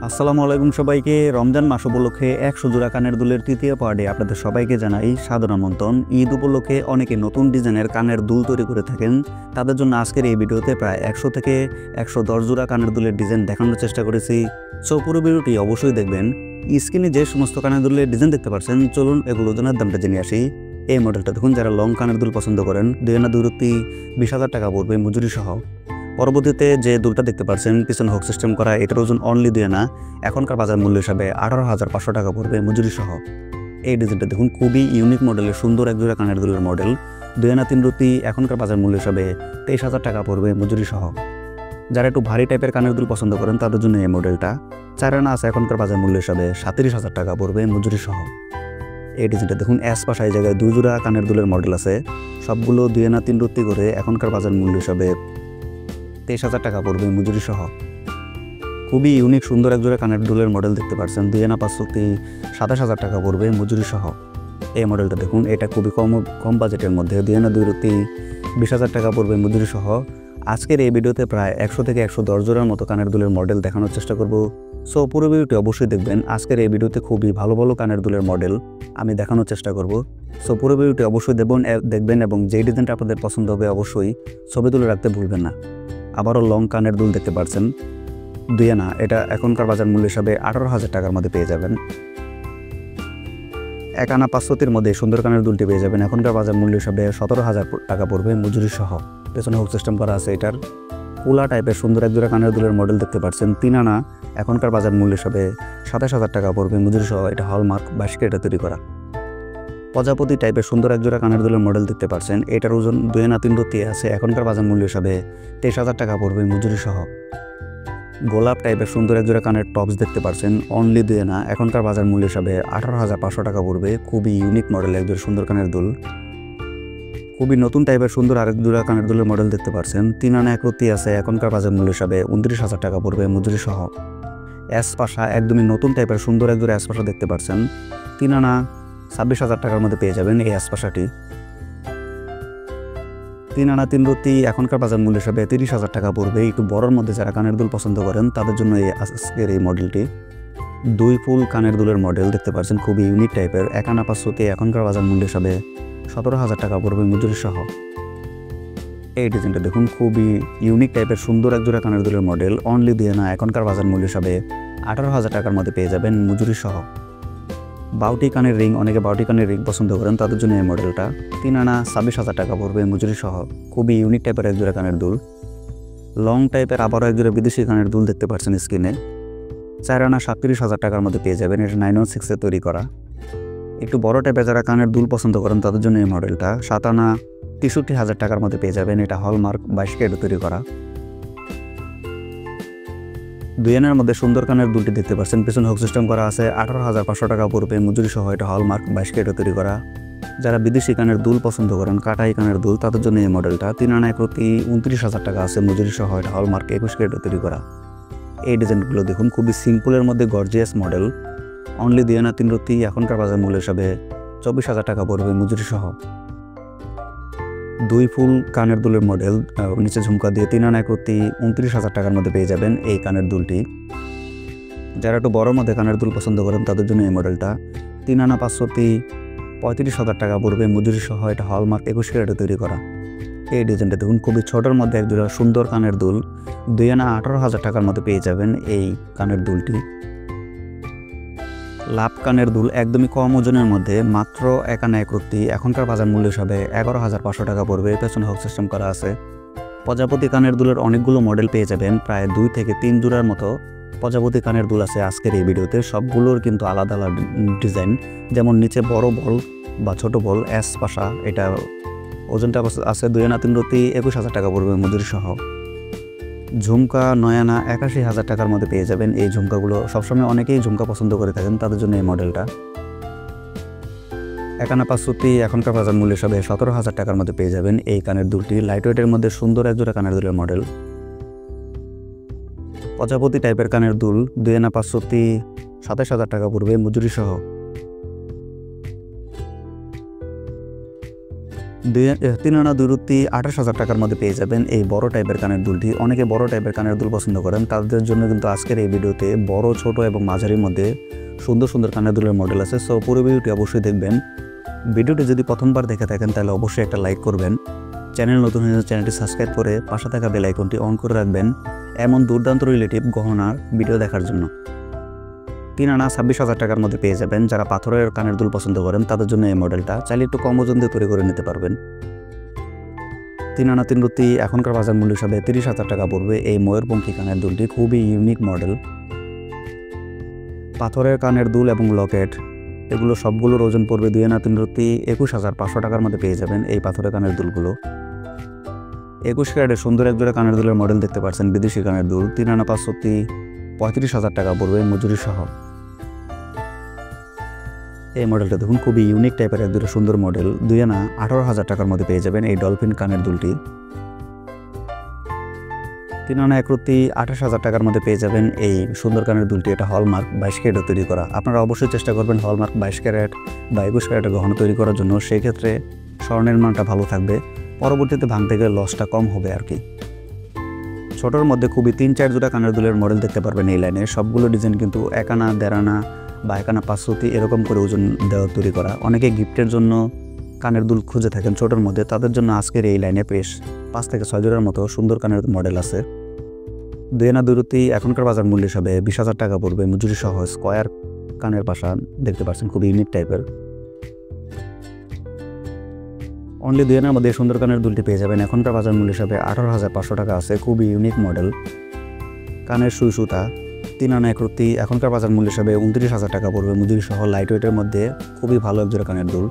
আসসালামু আলাইকুম সবাইকে। রমজান মাস উপলক্ষে 100 জোড়া কানের দুলের তৃতীয় পার্টে আপনাদের সবাইকে জানাই সাদর আমন্ত্রণ। ঈদ উপলক্ষে অনেকে নতুন ডিজাইনের কানের দুল তৈরি করে থাকেন, তাদের জন্য আজকের এই ভিডিওতে প্রায় 100 থেকে 110 জোড়া কানের দুলের ডিজাইন দেখানোর চেষ্টা করেছি। সো পুরো ভিডিওটি অবশ্যই দেখবেন। স্ক্রিনে যে সমস্ত কানের দুলের ডিজাইন দেখতে পাচ্ছেন, চলুন এগুলো ওজনের দামটা জেনে আসি। এই মডেলটা দেখুন, যারা লং কানের দুল পছন্দ করেন, 20 টাকা পড়বে মজুরি সহ। পরবর্তীতে যে দুলটা দেখতে পাচ্ছেন পিছনে হুক সিস্টেম করা, এটার ওজন অনলি 2 আনা, এখনকার বাজার মূল্য হিসাবে 18,500 টাকা পড়বে মজুরি সহ। এই ডিজাইনটা দেখুন, খুবই ইউনিক মডেলের সুন্দর এক জোড়া কানের দুলের মডেল। 2 আনা 3 রুতি, এখনকার বাজার মূল্য হিসাবে 23,000 টাকা পড়বে মজুরি সহ। যারা একটু ভারী টাইপের কানের দুল পছন্দ করেন তাদের জন্য এই মডেলটা 4 আনা আছে, এখনকার বাজার মূল্য হিসাবে 37,000 টাকা পড়বে মজুরি সহ। এই ডিজাইনটা দেখুন, পাশা এই জায়গায় 2 জোড়া কানের দুলের মডেল আছে, সবগুলো 2 আনা 3 রুতি করে, এখনকার বাজার মূল্য হিসাবে 23,000 টাকা পড়বে মজুরি সহ। খুবই ইউনিক সুন্দর এক জোড়া কানের দুলের মডেল দেখতে পাচ্ছেন, 2 আনা 5 রুতি, 27,000 টাকা পড়বে মজুরি সহ। এই মডেলটা দেখুন, এটা খুবই কম বাজেটের মধ্যে, 2 আনা 2 রুতি, 20,000 টাকা পড়বে মজুরি সহ। আজকের এই ভিডিওতে প্রায় 100 থেকে 110 জোড়ার মতো কানের দুলের মডেল দেখানোর চেষ্টা করব। সো পুরো ভিডিওটি অবশ্যই দেখবেন। আজকের এই ভিডিওতে খুবই ভালো ভালো কানের দুলের মডেল আমি দেখানোর চেষ্টা করব। সো পুরো ভিডিওটি অবশ্যই দেখবেন এবং যেই ডিজাইনটা আপনাদের পছন্দ হবে অবশ্যই ছবি তুলে রাখতে ভুলবেন না। আবারও লং কানের দুল দেখতে পাচ্ছেন, 2 আনা, এটা এখনকার বাজার মূল্য হিসাবে 18,000 টাকার মধ্যে পেয়ে যাবেন। 1 আনা 5 রুতির মধ্যে সুন্দর কানের দুলটি পেয়ে যাবেন, এখনকার বাজার মূল্য হিসাবে 17,000 টাকা পড়বে মজুরি সহ। পেছনে হুক সিস্টেম করা আছে। এটার কুলা টাইপের সুন্দর এক জোড়া কানের দুলের মডেল দেখতে পাচ্ছেন, 3 আনা, এখনকার বাজার মূল্য হিসাবে 27,000 টাকা পড়বে মজুরি সহ। এটা হলমার্ক 22 ক্যারেটে তৈরি করা। প্রজাপতি টাইপের সুন্দর এক জোড়া কানের দুলের মডেল দেখতে পাচ্ছেন, এটার ওজন 2 আনা 3 রুতি আছে, এখনকার বাজার মূল্য হিসাবে 23,000 টাকা পড়বে মজুরি সহ। গোলাপ টাইপের সুন্দর এক জোড়া কানের টপস দেখতে পাচ্ছেন, অনলি 2 আনা, এখনকার বাজার মূল্য হিসাবে 18,500 টাকা পড়বে। খুবই ইউনিক মডেল এক জোড়া সুন্দর কানের দুল। খুবই নতুন টাইপের সুন্দর আরেক জোড়া কানের দুলের মডেল দেখতে পাচ্ছেন, 3 আনা 1 রুতি আছে, এখনকার বাজার মূল্য হিসাবে 29,000 টাকা পড়বে মজুরি সহ। পাশা একদমই নতুন টাইপের সুন্দর এক জোড়া পাশা দেখতে পাচ্ছেন, 3 আনা 26,000 টাকার মধ্যে পেয়ে যাবেন এই পাশাটি। 3 আনা 3 রুতি, এখনকার বাজার মূল্য হিসাবে 30,000 টাকা পড়বে। একটু বড়োর মধ্যে যারা কানের দুল পছন্দ করেন তাদের জন্য আজকের এই মডেলটি 2 ফুল কানের দুলের মডেল দেখতে পাচ্ছেন, খুবই ইউনিক টাইপের। 1 আনা 5 রুতি, এখনকার বাজার মূল্য হিসাবে 17,000 টাকা পড়বে মজুরি সহ। এই ডিজাইনটা দেখুন, খুবই ইউনিক টাইপের সুন্দর এক জোড়া কানের দুলের মডেল, অনলি 2 আনা, এখনকার বাজার মূল্য হিসাবে 18,000 টাকার মধ্যে পেয়ে যাবেন মজুরি সহ। বাউটি কানের রিং, অনেকে বাউটি কানের রিং পছন্দ করেন তাদের জন্য এই মডেলটা 3 আনা 26,000 টাকা পড়বে মজুরি সহ। খুবই ইউনিক টাইপের এক জোড়া কানের দুল। লং টাইপের আবারও এক জোড়া বিদেশি কানের দুল দেখতে পাচ্ছেন স্ক্রিনে, 4 আনা 37,000 টাকার মধ্যে পেয়ে যাবেন। এটা 916 তৈরি করা। একটু বড় টাইপের যারা কানের দুল পছন্দ করেন তাদের জন্য এই মডেলটা 7 আনা 63,000 টাকার মধ্যে পেয়ে যাবেন। এটা হলমার্ক 22 ক্যারেটে তৈরি করা। 2 আনার মধ্যে সুন্দর কানের দুলটি দেখতে পাচ্ছেন, পেছনে হুক সিস্টেম করা আছে, 18,500 টাকা পড়বে মজুরি সহ। এটা হলমার্ক 22 ক্যারেটে তৈরি করা। যারা বিদেশি কানের দুল পছন্দ করেন, কাটাই কানের দুল, তাদের জন্য এই মডেলটা 3 আনা 1 রুতি, 29,000 টাকা আছে মজুরি সহ। এটা হলমার্ক 21 ক্যারেটে তৈরি করা। এই ডিজাইনগুলো দেখুন, খুবই সিম্পলের মধ্যে গর্জিয়াস মডেল, অনলি 2 আনা 3 রুতি, এখনকার বাজার মূল্য হিসাবে 24,000 টাকা পড়বে মজুরি সহ। 2 ফুল কানের দুলের মডেল, নিচে ঝুমকা দিয়ে, 3 আনা 1 রুতি, 29,000 টাকার মধ্যে পেয়ে যাবেন এই কানের দুলটি। যারা একটু বড়োর মধ্যে কানের দুল পছন্দ করেন তাদের জন্য এই মডেলটা 3 আনা 5 রুতি, 35,000 টাকা পড়বে মজুরি সহ। এটা হলমার্ক 21 ক্যারেটে তৈরি করা। এই ডিজাইনটা দেখুন, খুবই ছোটোর মধ্যে এক জোড়া সুন্দর কানের দুল, 2 আনা 18,000 টাকার মধ্যে পেয়ে যাবেন এই কানের দুলটি। লাভ কানের দুল একদমই কম ওজনের মধ্যে, মাত্র 1 আনা 1 রুতি, এখনকার বাজার মূল্য হিসাবে 11,500 টাকা পড়বে। পেছনে হুক সিস্টেম করা আছে। প্রজাপতি কানের দুলের অনেকগুলো মডেল পেয়ে যাবেন, প্রায় 2 থেকে 3 জোড়ার মতো প্রজাপতি কানের দুল আছে আজকের এই ভিডিওতে। সবগুলোর কিন্তু আলাদা আলাদা ডিজাইন, যেমন নিচে বড় বল বা ছোট বল পাশা, এটা ওজনটা আছে 2 আনা 3 রুতি, 21,000 টাকা পড়বে মজুরি সহ। ঝুমকা 9 আনা 81,000 টাকার মধ্যে পেয়ে যাবেন। এই ঝুমকাগুলো সবসময় অনেকেই ঝুমকা পছন্দ করে থাকেন, তাদের জন্য এই মডেলটা 1 আনা 5 রুতি, এখনকার বাজার মূল্য হিসাবে 17,000 টাকার মধ্যে পেয়ে যাবেন এই কানের দুলটি। লাইট ওয়েটের মধ্যে সুন্দর এক জোড়া কানের দুলের মডেল। প্রজাপতি টাইপের কানের দুল, 2 আনা 5 রুতি, 27,000 টাকা পড়বে মজুরি সহ। তিন আনা দুই রুতি 28,000 টাকার মধ্যে পেয়ে যাবেন এই বড় টাইপের কানের দুলটি। অনেকে বড় টাইপের কানের দুল পছন্দ করেন, তাদের জন্য কিন্তু আজকের এই ভিডিওতে বড়, ছোট এবং মাঝারির মধ্যে সুন্দর সুন্দর কানের দুলের মডেল আছে। সো পুরো ভিডিওটি অবশ্যই দেখবেন। ভিডিওটি যদি প্রথমবার দেখে থাকেন তাহলে অবশ্যই একটা লাইক করবেন। চ্যানেল নতুন হয়ে চ্যানেলটি সাবস্ক্রাইব করে পাশে থাকা বেল আইকনটি অন করে রাখবেন এমন দুর্দান্ত রিলেটিভ গহনার ভিডিও দেখার জন্য। 3 আনা 26,000 টাকার মধ্যে পেয়ে যাবেন। যারা পাথরের কানের দুল পছন্দ করেন তাদের জন্য এই মডেলটা, চাইলে একটু কম ওজন দিয়ে তৈরি করে নিতে পারবেন। 3 আনা 3 রুতি এখনকার বাজার মূল্য হিসাবে 30,000 টাকা পড়বে এই ময়ূরপঙ্খী কানের দুলটি। খুবই ইউনিক মডেল। পাথরের কানের দুল এবং লকেট এগুলো সবগুলোর ওজন পড়বে 2 আনা 3 রুতি 21,500 টাকার মধ্যে পেয়ে যাবেন এই পাথরের কানের দুলগুলো। 21 ক্যারেটের সুন্দর এক জোড়া কানের দুলের মডেল দেখতে পাচ্ছেন, বিদেশি কানের দুল। 3 আনা 5 রুতি 35,000 টাকা পড়বে মজুরি সহ। এই মডেলটা দেখুন, খুবই ইউনিক টাইপের এক দুটো সুন্দর মডেল। 2 আনা 18,000 টাকার মধ্যে পেয়ে যাবেন এই ডলফিন কানের দুলটি। 3 আনা 1 রুতি 28,000 টাকার মধ্যে পেয়ে যাবেন এই সুন্দর কানের দুলটি। এটা হলমার্ক 22 ক্যারেটে তৈরি করা। আপনারা অবশ্যই চেষ্টা করবেন হলমার্ক 22 ক্যারেট বা 21 ক্যারেটের গহনা তৈরি করার জন্য। সেই ক্ষেত্রে স্বর্ণের মানটা ভালো থাকবে, পরবর্তীতে ভাঙতে গেলে লসটা কম হবে আর কি। ছোটোর মধ্যে খুবই 3-4 জোড়া কানের দুলের মডেল দেখতে পারবেন এই লাইনে। সবগুলো ডিজাইন কিন্তু 1 আনা 1.5 আনা বা 1 আনা 5 রুতি এরকম করে ওজন দেওয়া তৈরি করা। অনেকে গিফটের জন্য কানের দুল খুঁজে থাকেন ছোটোর মধ্যে, তাদের জন্য আজকের এই লাইনে বেশ 5 থেকে 6 জোড়ার মতো সুন্দর কানের মডেল আছে। 2 আনা 2 রুতি এখনকার বাজার মূল্য হিসাবে 20,000 টাকা পড়বে মজুরি সহ। স্কোয়ার কানের পাশা দেখতে পাচ্ছেন, খুবই ইউনিক টাইপের। অনলি 2 আনার মধ্যে সুন্দর কানের দুলটি পেয়ে যাবেন। এখনকার বাজার মূল্য হিসাবে 18,500 টাকা আছে। খুবই ইউনিক মডেল। কানের সুই সুতা 3 আনা 1 রুতি এখনকার বাজার মূল্য হিসাবে 29,000 টাকা পড়বে মজুরি সহ। লাইট ওয়েটের মধ্যে খুবই ভালো এক জোড়া কানের দুল।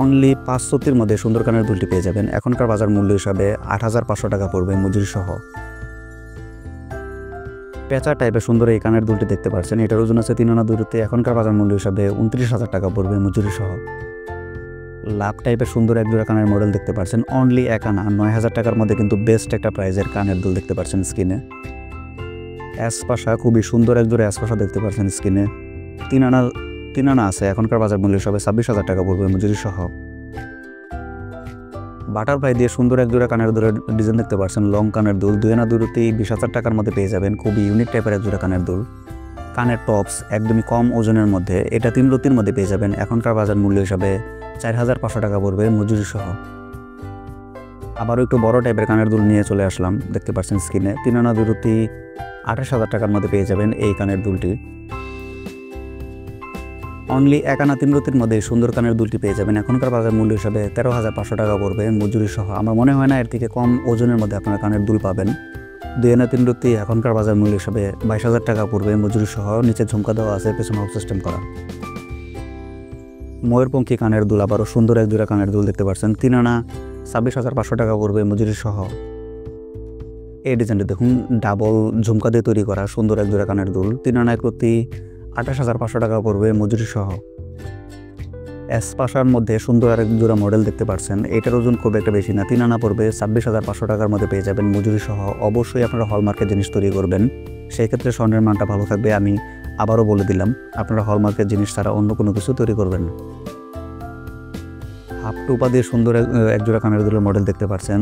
অনলি 5 রুতির মধ্যে সুন্দর কানের দুলটি পেয়ে যাবেন। এখনকার বাজার মূল্য হিসাবে 8,500 টাকা পড়বে মজুরি সহ। পেঁচা টাইপের সুন্দর এই কানের দুলটি দেখতে পাচ্ছেন, এটার ওজন আছে 3 আনা 2 রুতি এখনকার বাজার মূল্য হিসাবে 29,000 টাকা পড়বে মজুরি সহ। লাভ টাইপের সুন্দর এক জোড়া কানের মডেল দেখতে পাচ্ছেন। অনলি 1 আনা 9,000 টাকার মধ্যে কিন্তু বেস্ট একটা প্রাইজের কানের দুল দেখতে পাচ্ছেন স্ক্রিনে। অ্যাসপাশা খুবই সুন্দর এক জোড়া অ্যাসপাশা দেখতে পাচ্ছেন স্ক্রিনে। 3 আনা আছে এখনকার বাজার মূল্য হিসাবে 26,000 টাকা পড়বে মজুরি সহ। বাটারফ্লাই দিয়ে সুন্দর এক জোড়া কানের দুলের ডিজাইন দেখতে পাচ্ছেন, লং কানের দুল। 2 আনা 2 রুতি 20,000 টাকার মধ্যে পেয়ে যাবেন। খুবই ইউনিক টাইপের এক জোড়া কানের দুল। কানের টপস একদমই কম ওজনের মধ্যে, এটা 3 রুতির মধ্যে পেয়ে যাবেন। এখনকার বাজার মূল্য হিসাবে 4,500 টাকা পড়বে মজুরি সহ। আবারও একটু বড় টাইপের কানের দুল নিয়ে চলে আসলাম, দেখতে পাচ্ছেন স্ক্রিনে। 3 আনা 2 রুতি 28,000 টাকার মধ্যে পেয়ে যাবেন এই কানের দুলটি। অনলি 1 আনা 3 রুতির মধ্যে সুন্দর কানের দুলটি পেয়ে যাবেন। এখনকার বাজার মূল্য হিসাবে 13,500 টাকা পড়বে মজুরি সহ। আমার মনে হয় না এর থেকে কম ওজনের মধ্যে আপনারা কানের দুল পাবেন। 2 আনা 3 রুতি এখনকার বাজার মূল্য হিসাবে 22,000 টাকা পড়বে মজুরি সহ। নিচে ঝুমকা দেওয়া আছে, পেছনে হক সিস্টেম করা। ময়ূরপঙ্খী কানের দুল আবারও সুন্দর এক জোড়া কানের দুল দেখতে পাচ্ছেন। 3 আনা 26,500 টাকা পড়বে মজুরি সহ। এই ডিজাইনটা দেখুন, ডাবল ঝুমকা দিয়ে তৈরি করা সুন্দর এক জোড়া কানের দুল। 3 আনা 1 রুতি 28,500 টাকা পড়বে মজুরি সহ। অ্যাসপাশার মধ্যে সুন্দর এক জোড়া মডেল দেখতে পাচ্ছেন, এটার ওজন খুব একটা বেশি না। 3 আনা পড়বে 26,500 টাকার মধ্যে পেয়ে যাবেন মজুরি সহ। অবশ্যই আপনারা হলমার্কের জিনিস তৈরি করবেন, সেই ক্ষেত্রে স্বর্ণের মানটা ভালো থাকবে। আমি আবারও বলে দিলাম, আপনারা হলমার্কের জিনিস ছাড়া অন্য কোনো কিছু তৈরি করবেন না। হাফ টুপা দিয়ে সুন্দর এক জোড়া কানের দুলের মডেল দেখতে পাচ্ছেন,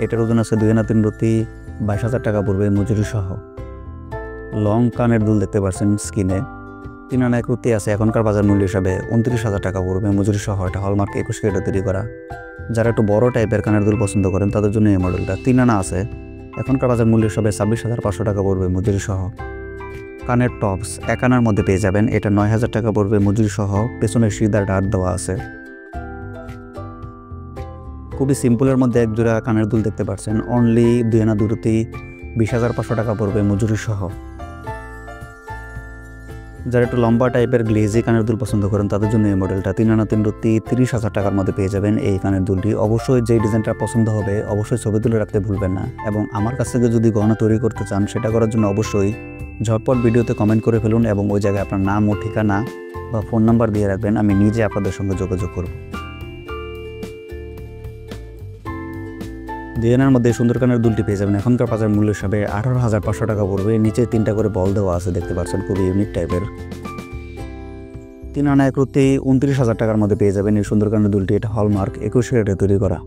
এটার ওজন আছে 2 আনা 3 রুতি 22,000 টাকা পড়বে মজুরি সহ। লং কানের দুল দেখতে পাচ্ছেন স্ক্রিনে। 3 আনা 1 রুতি আছে এখনকার বাজার মূল্য হিসাবে 29,000 টাকা পড়বে মজুরি সহ। এটা হলমার্ক 21 ক্যারেটে তৈরি করা। যারা একটু বড় টাইপের কানের দুল পছন্দ করেন তাদের জন্য এই মডেলটা। 3 আনা আছে এখনকার বাজার মূল্য হিসাবে 26,500 টাকা পড়বে মজুরি সহ। কানের টপস 1 আনার মধ্যে পেয়ে যাবেন, এটা 9,000 টাকা পড়বে মজুরি সহ। পেছনে সিদার ডাট দেওয়া আছে। খুবই সিম্পলের মধ্যে এক জোড়া কানের দুল দেখতে পাচ্ছেন। অনলি 2 আনা 2 রুতি 20,500 টাকা পড়বে মজুরি সহ। যারা একটু লম্বা টাইপের গ্লেজি কানের দুল পছন্দ করেন তাদের জন্য এই মডেলটা। 3 আনা 3 রুতি 30,000 টাকার মধ্যে পেয়ে যাবেন এই কানের দুলটি। অবশ্যই যেই ডিজাইনটা পছন্দ হবে অবশ্যই ছবি তুলে রাখতে ভুলবেন না। এবং আমার কাছ থেকে যদি গহনা তৈরি করতে চান সেটা করার জন্য অবশ্যই ঝটপট ভিডিওতে কমেন্ট করে ফেলুন এবং ওই জায়গায় আপনার নাম ও ঠিকানা বা ফোন নাম্বার দিয়ে রাখবেন, আমি নিজে আপনাদের সঙ্গে যোগাযোগ করব। ডিজাইনের মধ্যে সুন্দর কানের দুলটি পেয়ে যাবেন। এখনকার বাজার মূল্য হিসাবে 18,500 টাকা পড়বে। নিচে 3টা করে বল দেওয়া আছে দেখতে পাচ্ছেন, খুবই ইউনিক টাইপের। 3 আনা 1 রুটি 29,000 টাকার মধ্যে পেয়ে যাবেন এই সুন্দর কানের দুলটি। এটা হলমার্ক 21 ক্যারেটে তৈরি করা।